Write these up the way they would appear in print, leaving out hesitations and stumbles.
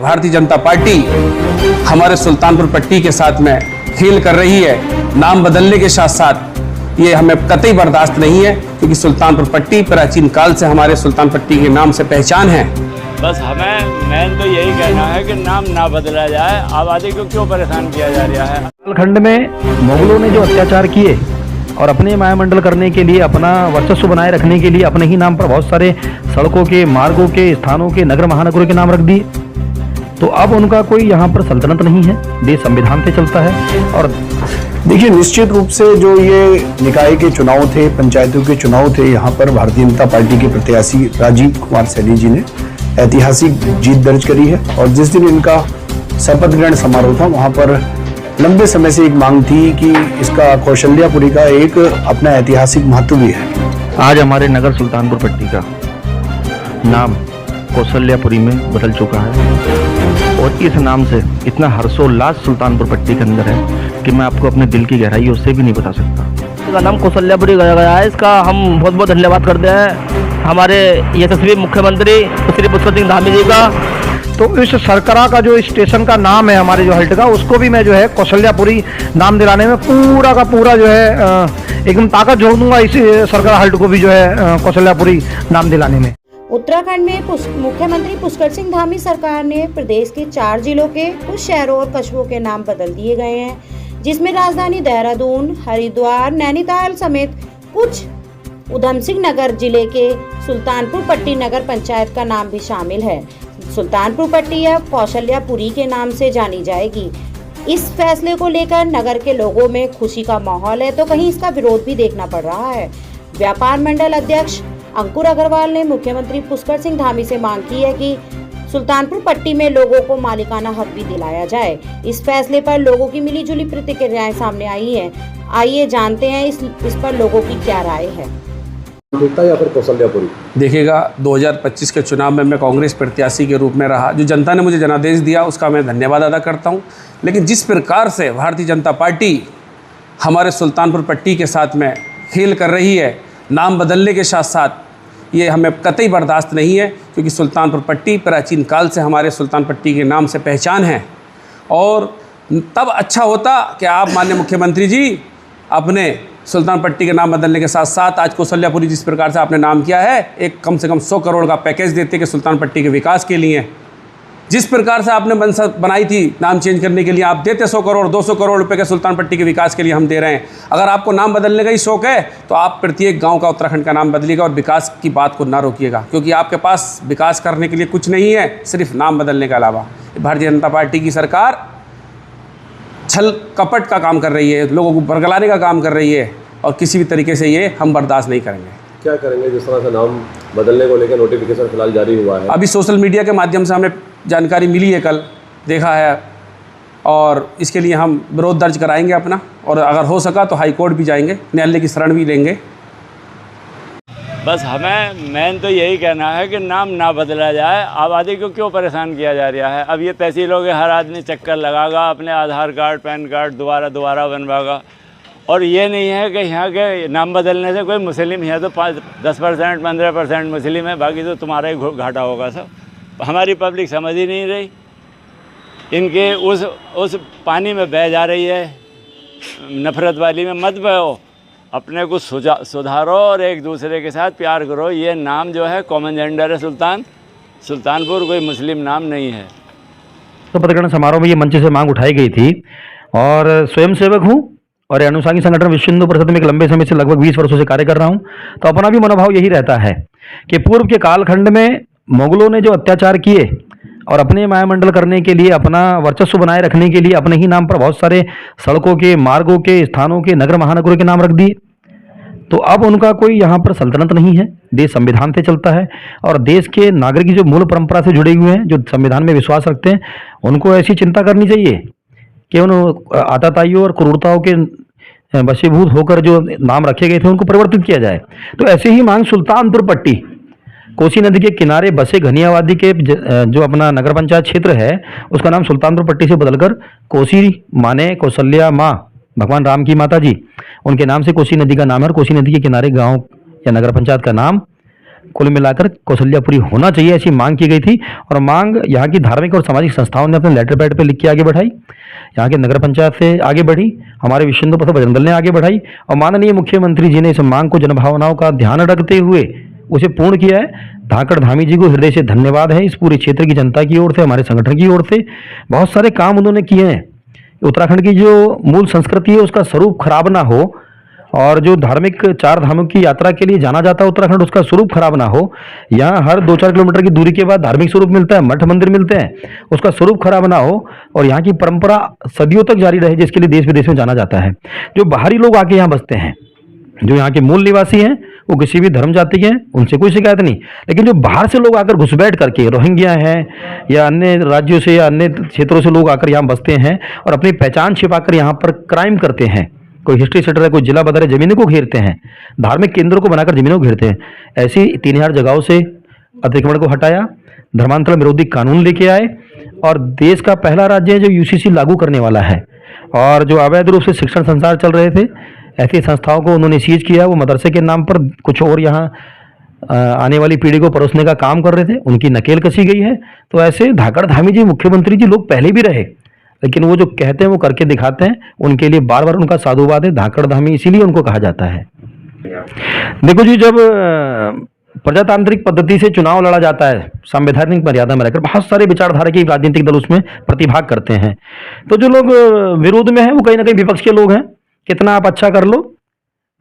Bharatiya Janata party हमारे सुल्तानपुर पट्टी के साथ में खेल कर रही है। नाम बदलने के साथ साथ ये हमें कतई बर्दाश्त नहीं है, क्योंकि सुल्तानपुर पट्टी प्राचीन काल से हमारे सुल्तान पट्टी के नाम से पहचान है। बस हमें मेन तो यही कहना है कि नाम ना बदला जाए। आबादी को क्यों परेशान किया जा रहा है। कालखंड में मुगलों ने जो अत्याचार किए और अपने मायामंडल करने के लिए, अपना वर्चस्व बनाए रखने के लिए अपने ही नाम पर बहुत सारे सड़कों के, मार्गों के, स्थानों के, नगर महानगरों के नाम रख दिए, तो अब उनका कोई यहाँ पर सल्तनत नहीं है। देश संविधान पे चलता है। और देखिए, निश्चित रूप से जो ये निकाय के चुनाव थे, पंचायतों के चुनाव थे, यहाँ पर भारतीय जनता पार्टी के प्रत्याशी राजीव कुमार सैनी जी ने ऐतिहासिक जीत दर्ज करी है। और जिस दिन इनका शपथ ग्रहण समारोह था, वहाँ पर लंबे समय से एक मांग थी कि इसका कौशल्यापुरी का एक अपना ऐतिहासिक महत्व भी है। आज हमारे नगर सुल्तानपुर पट्टी का नाम कौशल्यापुरी में बदल चुका है और इस नाम से इतना हर्षोल्लास सुल्तानपुर पट्टी के अंदर है कि मैं आपको अपने दिल की गहराइयों से भी नहीं बता सकता। इसका नाम कौशल्यापुरी गया गया है। इसका हम बहुत बहुत धन्यवाद करते हैं हमारे यशस्वी मुख्यमंत्री श्री पुष्कर सिंह धामी जी का। तो इस सरकरा का जो स्टेशन का नाम है हमारे जो हल्ट का, उसको भी मैं जो है कौशल्यापुरी नाम दिलाने में पूरा का पूरा जो है एकदम ताकत जोड़ दूंगा। इस सरकरा हल्ट को भी जो है कौशल्यापुरी नाम दिलाने में। उत्तराखंड में मुख्यमंत्री पुष्कर सिंह धामी सरकार ने प्रदेश के 4 जिलों के कुछ शहरों और कस्बों के नाम बदल दिए गए हैं, जिसमें राजधानी देहरादून, हरिद्वार, नैनीताल समेत कुछ उधम सिंह नगर जिले के सुल्तानपुर पट्टी नगर पंचायत का नाम भी शामिल है। सुल्तानपुर पट्टी अब कौशल्यापुरी के नाम से जानी जाएगी। इस फैसले को लेकर नगर के लोगों में खुशी का माहौल है, तो कहीं इसका विरोध भी देखना पड़ रहा है। व्यापार मंडल अध्यक्ष अंकुर अग्रवाल ने मुख्यमंत्री पुष्कर सिंह धामी से मांग की है कि सुल्तानपुर पट्टी में लोगों को मालिकाना हक भी दिलाया जाए। इस फैसले पर लोगों की मिलीजुली प्रतिक्रियाएं सामने आई हैं। आइए जानते हैं इस पर लोगों की क्या राय है। या फिर कौशल्यापुरी देखिएगा, 2025 के चुनाव में मैं कांग्रेस प्रत्याशी के रूप में रहा। जो जनता ने मुझे जनादेश दिया उसका मैं धन्यवाद अदा करता हूं। लेकिन जिस प्रकार से भारतीय जनता पार्टी हमारे सुल्तानपुर पट्टी के साथ में खेल कर रही है, नाम बदलने के साथ साथ ये हमें कतई बर्दाश्त नहीं है, क्योंकि सुल्तानपुर पट्टी प्राचीन काल से हमारे सुल्तान पट्टी के नाम से पहचान है। और तब अच्छा होता कि आप माननीय मुख्यमंत्री जी अपने सुल्तान पट्टी के नाम बदलने के साथ साथ आज कौशल्यापुरी जिस प्रकार से आपने नाम किया है, एक कम से कम 100 करोड़ का पैकेज देते कि सुल्तान पट्टी के विकास के लिए। जिस प्रकार से आपने बनाई थी नाम चेंज करने के लिए, आप देते 100 करोड़ 200 करोड़ रुपए के सुल्तान पट्टी के विकास के लिए हम दे रहे हैं। अगर आपको नाम बदलने का ही शौक है तो आप प्रत्येक गांव का उत्तराखंड का नाम बदलिएगा और विकास की बात को ना रोकिएगा, क्योंकि आपके पास विकास करने के लिए कुछ नहीं है, सिर्फ नाम बदलने के अलावा। भारतीय जनता पार्टी की सरकार छल कपट का काम कर रही है, लोगों को बरगलाने का काम कर रही है, और किसी भी तरीके से ये हम बर्दाश्त नहीं करेंगे। क्या करेंगे? जिस तरह से नाम बदलने को लेकर नोटिफिकेशन फिलहाल जारी हुआ है, अभी सोशल मीडिया के माध्यम से हमें जानकारी मिली है, कल देखा है, और इसके लिए हम विरोध दर्ज कराएंगे अपना, और अगर हो सका तो हाई कोर्ट भी जाएंगे, न्यायालय की शरण भी लेंगे। बस हमें मेन तो यही कहना है कि नाम ना बदला जाए। आबादी को क्यों परेशान किया जा रहा है। अब ये तहसीलों के हर आदमी चक्कर लगागा, अपने आधार कार्ड पैन कार्ड दोबारा बनवागा, और ये नहीं है कि यहाँ के नाम बदलने से कोई मुस्लिम है तो 10% 15% मुस्लिम है, बाकी तो तुम्हारा ही घाटा होगा सब। हमारी पब्लिक समझ ही नहीं रही। इनके उस पानी में बह जा रही है, नफरत वाली में मत बहो, अपने को सुधारो और एक दूसरे के साथ प्यार करो। ये नाम जो है कॉमन जेंडर है, सुल्तानपुर कोई मुस्लिम नाम नहीं है। तो पत्रकार समारोह में ये मंच से मांग उठाई गई थी, और स्वयंसेवक हूँ और अनुसांगी संगठन विश्व हिंदू परिषद में एक लंबे समय से लगभग 20 वर्षों से कार्य कर रहा हूँ। तो अपना भी मनोभाव यही रहता है कि पूर्व के कालखंड में मुगलों ने जो अत्याचार किए और अपने मायामंडल करने के लिए, अपना वर्चस्व बनाए रखने के लिए अपने ही नाम पर बहुत सारे सड़कों के, मार्गों के, स्थानों के, नगर महानगरों के नाम रख दिए, तो अब उनका कोई यहाँ पर सल्तनत नहीं है। देश संविधान पे चलता है, और देश के नागरिक जो मूल परंपरा से जुड़े हुए हैं, जो संविधान में विश्वास रखते हैं, उनको ऐसी चिंता करनी चाहिए कि उन आताताइयों और क्रूरताओं के वशीभूत होकर जो नाम रखे गए थे उनको परिवर्तित किया जाए। तो ऐसे ही मांग सुल्तानपुर पट्टी, कोसी नदी के किनारे बसे घनी आबादी के जो अपना नगर पंचायत क्षेत्र है, उसका नाम सुल्तानपुर पट्टी से बदलकर कोसी माने कौशल्या माँ, भगवान राम की माता जी, उनके नाम से कोसी नदी का नाम है, और कोसी नदी के किनारे गांव या नगर पंचायत का नाम कुल मिलाकर कौशल्यापुरी होना चाहिए, ऐसी मांग की गई थी। और मांग यहाँ की धार्मिक और सामाजिक संस्थाओं ने अपने लेटर पैड पे लिख के आगे बढ़ाई, यहाँ के नगर पंचायत से आगे बढ़ी, हमारे विश्व हिंदू परिषद बजरंग दल ने आगे बढ़ाई, और माननीय मुख्यमंत्री जी ने इस मांग को जनभावनाओं का ध्यान रखते हुए उसे पूर्ण किया है। धाकड़ धामी जी को हृदय से धन्यवाद है, इस पूरे क्षेत्र की जनता की ओर से, हमारे संगठन की ओर से। बहुत सारे काम उन्होंने किए हैं। उत्तराखंड की जो मूल संस्कृति है उसका स्वरूप खराब ना हो, और जो धार्मिक चार धामों की यात्रा के लिए जाना जाता है उत्तराखंड, उसका स्वरूप खराब ना हो। यहाँ हर 2-4 किलोमीटर की दूरी के बाद धार्मिक स्वरूप मिलता है, मठ मंदिर मिलते हैं, उसका स्वरूप खराब ना हो, और यहाँ की परंपरा सदियों तक जारी रहे, जिसके लिए देश विदेश में जाना जाता है। जो बाहरी लोग आके यहाँ बसते हैं, जो यहाँ के मूल निवासी हैं, वो किसी भी धर्म जाति के हैं, उनसे कोई शिकायत नहीं। लेकिन जो बाहर से लोग आकर घुसपैठ करके, रोहिंग्या हैं या अन्य राज्यों से या अन्य क्षेत्रों से लोग आकर यहाँ बसते हैं और अपनी पहचान छिपाकर यहाँ पर क्राइम करते हैं, कोई हिस्ट्री सेटर है, कोई जिला बदर है, जमीनों को घेरते हैं, धार्मिक केंद्रों को बनाकर जमीनों को घेरते हैं, ऐसी 3000 जगहों से अतिक्रमण को हटाया, धर्मांतरण विरोधी कानून लेके आए, और देश का पहला राज्य है जो यूसीसी लागू करने वाला है। और जो अवैध रूप से शिक्षण संस्थान चल रहे थे, ऐसी संस्थाओं को उन्होंने सीज किया। वो मदरसे के नाम पर कुछ और यहाँ आने वाली पीढ़ी को परोसने का काम कर रहे थे, उनकी नकेल कसी गई है। तो ऐसे धाकड़ धामी जी, मुख्यमंत्री जी लोग पहले भी रहे, लेकिन वो जो कहते हैं वो करके दिखाते हैं। उनके लिए बार बार उनका साधुवाद है। धाकड़ धामी इसीलिए उनको कहा जाता है। देखो जी, जब प्रजातांत्रिक पद्धति से चुनाव लड़ा जाता है, संवैधानिक मर्यादा में रहकर, बहुत सारे विचारधारा के राजनीतिक दल उसमें प्रतिभाग करते हैं। तो जो लोग विरोध में हैं वो कहीं ना कहीं विपक्ष के लोग हैं। कितना आप अच्छा कर लो,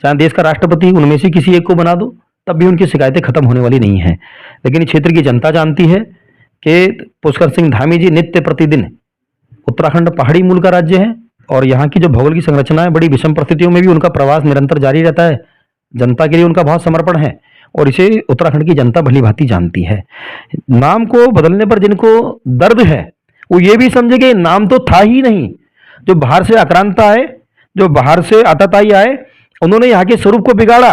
चाहे देश का राष्ट्रपति उनमें से किसी एक को बना दो, तब भी उनकी शिकायतें खत्म होने वाली नहीं है। लेकिन इस क्षेत्र की जनता जानती है कि पुष्कर सिंह धामी जी नित्य प्रतिदिन, उत्तराखंड पहाड़ी मूल का राज्य है और यहाँ की जो भौगोलिक संरचना है, बड़ी विषम परिस्थितियों में भी उनका प्रवास निरंतर जारी रहता है। जनता के लिए उनका बहुत समर्पण है और इसे उत्तराखंड की जनता भली भांति जानती है। नाम को बदलने पर जिनको दर्द है, वो ये भी समझे कि नाम तो था ही नहीं। जो बाहर से आक्रांता आए, जो बाहर से आतताई आए, उन्होंने यहाँ के स्वरूप को बिगाड़ा।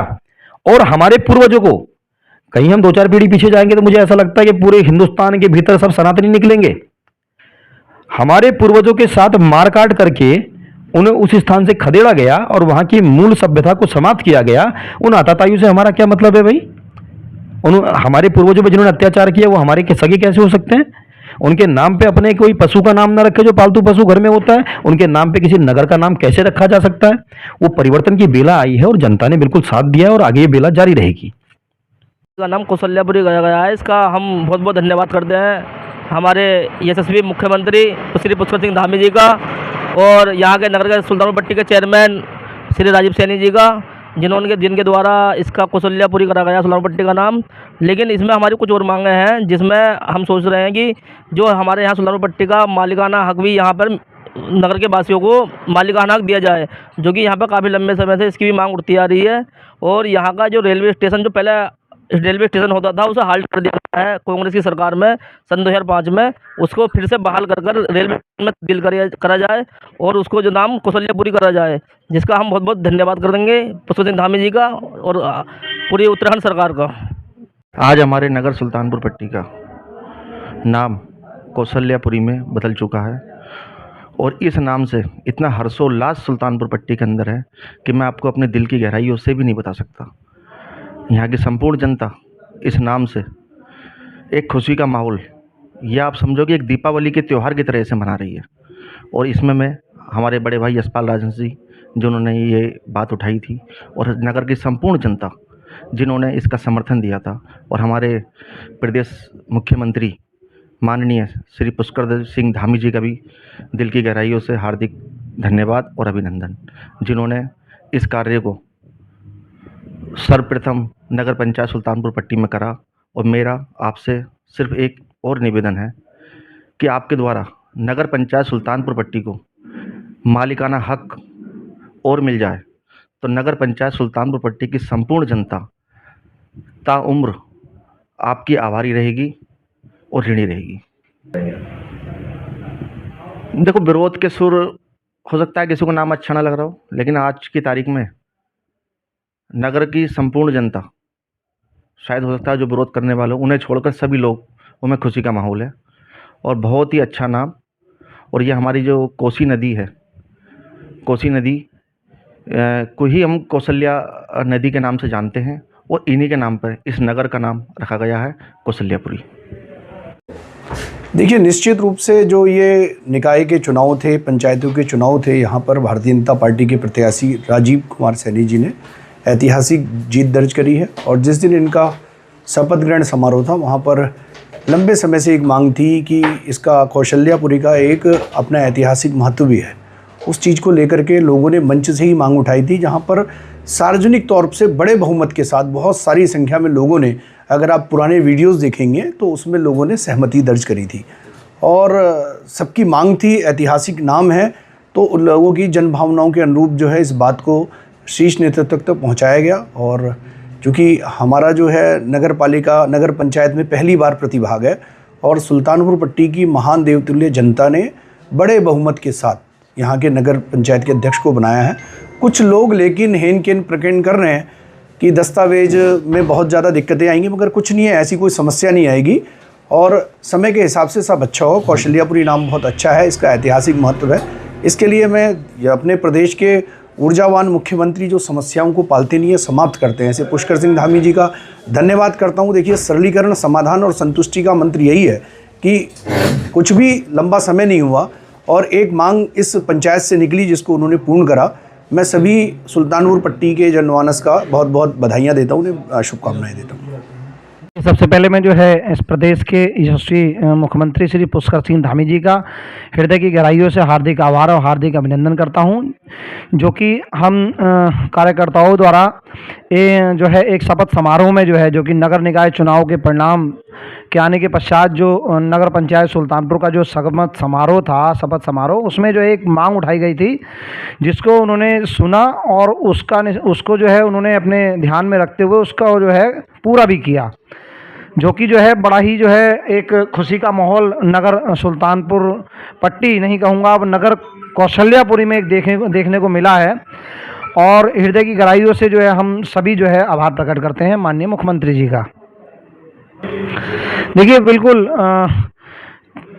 और हमारे पूर्वजों को, कहीं हम 2-4 पीढ़ी पीछे जाएंगे तो मुझे ऐसा लगता है कि पूरे हिंदुस्तान के भीतर सब सनातनी निकलेंगे। हमारे पूर्वजों के साथ मारकाट करके उन्हें उस स्थान से खदेड़ा गया और वहां की मूल सभ्यता को समाप्त किया गया। उन आतताइयों से हमारा क्या मतलब है भाई? हमारे पूर्वजों पर जिन्होंने अत्याचार किया वो हमारे के सगे कैसे हो सकते हैं? उनके नाम पे अपने कोई पशु का नाम ना रखे जो पालतू पशु घर में होता है। उनके नाम पे किसी नगर का नाम कैसे रखा जा सकता है? वो परिवर्तन की बेला आई है और जनता ने बिल्कुल साथ दिया है और आगे ये बेला जारी रहेगी। का नाम कौशल्यापुरी गया गया है। इसका हम बहुत बहुत धन्यवाद करते हैं हमारे यशस्वी मुख्यमंत्री श्री पुष्कर सिंह धामी जी का, और यहाँ के नगर के सुल्तानपुर पट्टी के चेयरमैन श्री राजीव सैनी जी का, जिनके द्वारा इसका कौशल्यापुरी करा गया सुल्तानपुर पट्टी का नाम। लेकिन इसमें हमारी कुछ और मांगे हैं, जिसमें हम सोच रहे हैं कि जो हमारे यहाँ सुल्तानपुर पट्टी का मालिकाना हक भी यहाँ पर नगर के वासियों को मालिकाना हक दिया जाए, जो कि यहाँ पर काफ़ी लंबे समय से इसकी भी मांग उठती आ रही है। और यहाँ का जो रेलवे स्टेशन, जो पहले रेलवे स्टेशन होता था, उसे हाल्ट कर दिया गया है कांग्रेस की सरकार में सन 2005 में। उसको फिर से बहाल कर रेलवे में तब्दील करा जाए और उसको जो नाम कौशल्यापुरी करा जाए, जिसका हम बहुत बहुत धन्यवाद कर देंगे पुष्कर सिंह धामी जी का और पूरी उत्तराखंड सरकार का। आज हमारे नगर सुल्तानपुर पट्टी का नाम कौशल्यापुरी में बदल चुका है और इस नाम से इतना हर्षोल्लास सुल्तानपुर पट्टी के अंदर है कि मैं आपको अपने दिल की गहराइयों से भी नहीं बता सकता। यहाँ की संपूर्ण जनता इस नाम से एक खुशी का माहौल, या आप समझो कि एक दीपावली के त्यौहार की तरह से मना रही है। और इसमें मैं हमारे बड़े भाई यशपाल राजन जी, जिन्होंने ये बात उठाई थी, और नगर की संपूर्ण जनता जिन्होंने इसका समर्थन दिया था, और हमारे प्रदेश मुख्यमंत्री माननीय श्री पुष्कर सिंह धामी जी का भी दिल की गहराइयों से हार्दिक धन्यवाद और अभिनंदन, जिन्होंने इस कार्य को सर्वप्रथम नगर पंचायत सुल्तानपुर पट्टी में करा। और मेरा आपसे सिर्फ एक और निवेदन है कि आपके द्वारा नगर पंचायत सुल्तानपुर पट्टी को मालिकाना हक और मिल जाए तो नगर पंचायत सुल्तानपुर पट्टी की संपूर्ण जनता ताउम्र आपकी आभारी रहेगी और ऋणी रहेगी। देखो, विरोध के सुर हो सकता है किसी को नाम अच्छा ना लग रहा हो, लेकिन आज की तारीख में नगर की संपूर्ण जनता, शायद हो सकता है जो विरोध करने वाले उन्हें छोड़कर सभी लोग, उनमें खुशी का माहौल है और बहुत ही अच्छा नाम। और ये हमारी जो कोसी नदी है, कोसी नदी को ही हम कौशल्या नदी के नाम से जानते हैं और इन्हीं के नाम पर इस नगर का नाम रखा गया है कौशल्यापुरी। देखिए, निश्चित रूप से जो ये निकाय के चुनाव थे, पंचायतों के चुनाव थे, यहाँ पर भारतीय जनता पार्टी के प्रत्याशी राजीव कुमार सैनी जी ने ऐतिहासिक जीत दर्ज करी है। और जिस दिन इनका शपथ ग्रहण समारोह था, वहाँ पर लंबे समय से एक मांग थी कि इसका कौशल्यापुरी का एक अपना ऐतिहासिक महत्व भी है। उस चीज़ को लेकर के लोगों ने मंच से ही मांग उठाई थी, जहाँ पर सार्वजनिक तौर से बड़े बहुमत के साथ बहुत सारी संख्या में लोगों ने, अगर आप पुराने वीडियोस देखेंगे तो उसमें लोगों ने सहमति दर्ज करी थी और सबकी मांग थी, ऐतिहासिक नाम है, तो उन लोगों की जनभावनाओं के अनुरूप जो है इस बात को शीर्ष नेतृत्व तक पहुंचाया गया। और चूँकि हमारा जो है नगर पालिका, नगर पंचायत में पहली बार प्रतिभाग है और सुल्तानपुर पट्टी की महान देवतुल्य जनता ने बड़े बहुमत के साथ यहाँ के नगर पंचायत के अध्यक्ष को बनाया है। कुछ लोग लेकिन हेन केन प्रकरण कर रहे हैं कि दस्तावेज में बहुत ज़्यादा दिक्कतें आएंगी, मगर कुछ नहीं है, ऐसी कोई समस्या नहीं आएगी और समय के हिसाब से सब अच्छा हो। कौशल्यापुरी नाम बहुत अच्छा है, इसका ऐतिहासिक महत्व है। इसके लिए मैं अपने प्रदेश के ऊर्जावान मुख्यमंत्री जो समस्याओं को पालते नहीं है, समाप्त करते हैं, ऐसे पुष्कर सिंह धामी जी का धन्यवाद करता हूँ। देखिए, सरलीकरण, समाधान और संतुष्टि का मंत्र यही है कि कुछ भी लंबा समय नहीं हुआ और एक मांग इस पंचायत से निकली जिसको उन्होंने पूर्ण करा। मैं सभी सुल्तानपुर पट्टी के जनमानस का बहुत बहुत बधाइयाँ देता हूँ, उन्हें शुभकामनाएं देता हूँ। सबसे पहले मैं जो है इस प्रदेश के यशस्वी मुख्यमंत्री श्री पुष्कर सिंह धामी जी का हृदय की गहराइयों से हार्दिक आभार और हार्दिक अभिनंदन करता हूं, जो कि हम कार्यकर्ताओं द्वारा ये जो है एक शपथ समारोह में जो है, जो कि नगर निकाय चुनाव के परिणाम के आने के पश्चात जो नगर पंचायत सुल्तानपुर का जो शपथ समारोह था, शपथ समारोह, उसमें जो एक मांग उठाई गई थी जिसको उन्होंने सुना और उसको जो है उन्होंने अपने ध्यान में रखते हुए उसका जो है पूरा भी किया, जो कि जो है बड़ा ही जो है एक खुशी का माहौल नगर सुल्तानपुर पट्टी नहीं कहूँगा, अब नगर कौशल्यापुरी में एक देखने को मिला है। और हृदय की गहराइयों से जो है हम सभी जो है आभार प्रकट करते हैं माननीय मुख्यमंत्री जी का। देखिए, बिल्कुल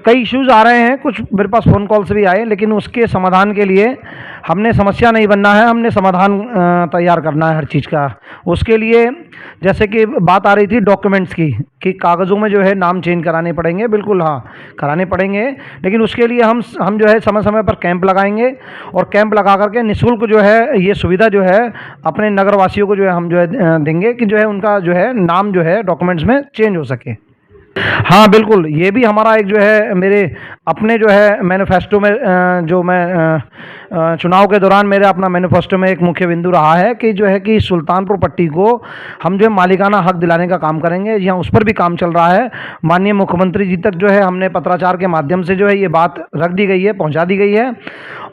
कई इश्यूज़ आ रहे हैं, कुछ मेरे पास फ़ोन कॉल्स भी आए, लेकिन उसके समाधान के लिए हमने समस्या नहीं बनना है, हमने समाधान तैयार करना है हर चीज़ का। उसके लिए जैसे कि बात आ रही थी डॉक्यूमेंट्स की कि कागज़ों में जो है नाम चेंज कराने पड़ेंगे, बिल्कुल हाँ कराने पड़ेंगे, लेकिन उसके लिए हम जो है समय समय पर कैंप लगाएंगे और कैंप लगा करके निःशुल्क जो है ये सुविधा जो है अपने नगरवासियों को जो है हम जो है देंगे कि जो है उनका जो है नाम जो है डॉक्यूमेंट्स में चेंज हो सके। हाँ बिल्कुल, ये भी हमारा एक जो है मेरे अपने जो है मैनिफेस्टो में जो मैं चुनाव के दौरान मेरे अपना मैनिफेस्टो में एक मुख्य बिंदु रहा है कि जो है कि सुल्तानपुर पट्टी को हम जो है मालिकाना हक दिलाने का काम करेंगे। यहाँ उस पर भी काम चल रहा है, माननीय मुख्यमंत्री जी तक जो है हमने पत्राचार के माध्यम से जो है ये बात रख दी गई है, पहुँचा दी गई है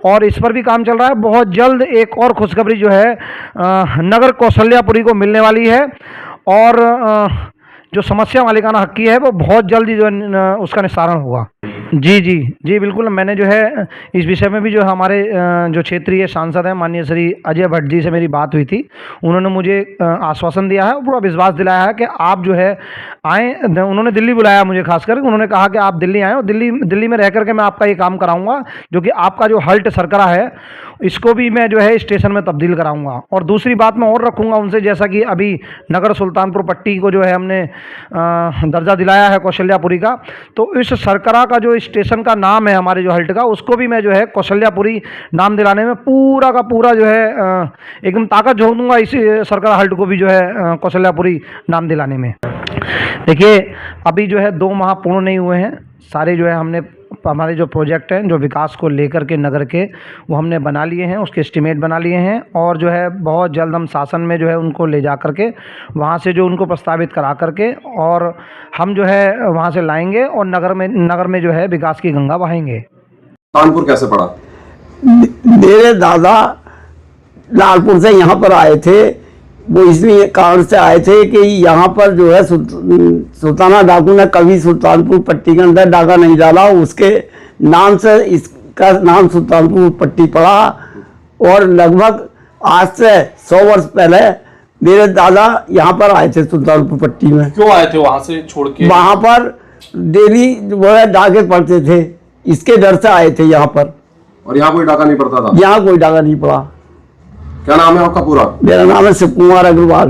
और इस पर भी काम चल रहा है। बहुत जल्द एक और खुशखबरी जो है नगर कौशल्यापुरी को मिलने वाली है और जो समस्या मालिकाना हक की है वो बहुत जल्दी जो है उसका निस्तारण होगा। जी बिल्कुल, मैंने जो है इस विषय में भी जो हमारे जो क्षेत्रीय सांसद हैं माननीय श्री अजय भट्ट जी से मेरी बात हुई थी, उन्होंने मुझे आश्वासन दिया है और पूरा विश्वास दिलाया है कि आप जो है आएँ। उन्होंने दिल्ली बुलाया मुझे, खासकर उन्होंने कहा कि आप दिल्ली आएँ और दिल्ली में रह करके मैं आपका ये काम कराऊंगा, जो कि आपका जो हल्ट सरकरा है इसको भी मैं जो है स्टेशन में तब्दील कराऊंगा। और दूसरी बात मैं और रखूंगा उनसे, जैसा कि अभी नगर सुल्तानपुर पट्टी को जो है हमने दर्जा दिलाया है कौशल्यापुरी का, तो इस सरकरा का जो स्टेशन का नाम है हमारे जो हल्ट का, उसको भी मैं जो है कौशल्यापुरी नाम दिलाने में पूरा का पूरा जो है एकदम ताकत झोंक दूंगा, इस सरकरा हल्ट को भी जो है कौशल्यापुरी नाम दिलाने में। देखिए, अभी जो है 2 माह पूर्ण नहीं हुए हैं, सारे जो है हमने हमारे जो प्रोजेक्ट हैं जो विकास को लेकर के नगर के, वो हमने बना लिए हैं, उसके एस्टीमेट बना लिए हैं और जो है बहुत जल्द हम शासन में जो है उनको ले जा करके वहाँ से जो उनको प्रस्तावित करा करके और हम जो है वहाँ से लाएंगे और नगर में जो है विकास की गंगा बहाएंगे। कानपुर कैसे पड़ा? मेरे दादा लालपुर से यहाँ पर आए थे, वो इसलिए कारण से आए थे कि यहाँ पर जो है सुल्ताना डाकू ने कभी सुल्तानपुर पट्टी के अंदर डाका नहीं डाला, उसके नाम से इसका नाम सुल्तानपुर पट्टी पड़ा। और लगभग आज से 100 वर्ष पहले मेरे दादा यहाँ पर आए थे सुल्तानपुर पट्टी में। क्यों आए थे वहां से छोड़ के? वहाँ पर डेली वो है डाके पड़ते थे, इसके डर से आए थे यहाँ पर। और यहाँ कोई डाका नहीं पड़ता था? यहाँ कोई डाका नहीं पड़ा। क्या नाम है आपका पूरा? मेरा नाम है शिव कुमार अग्रवाल।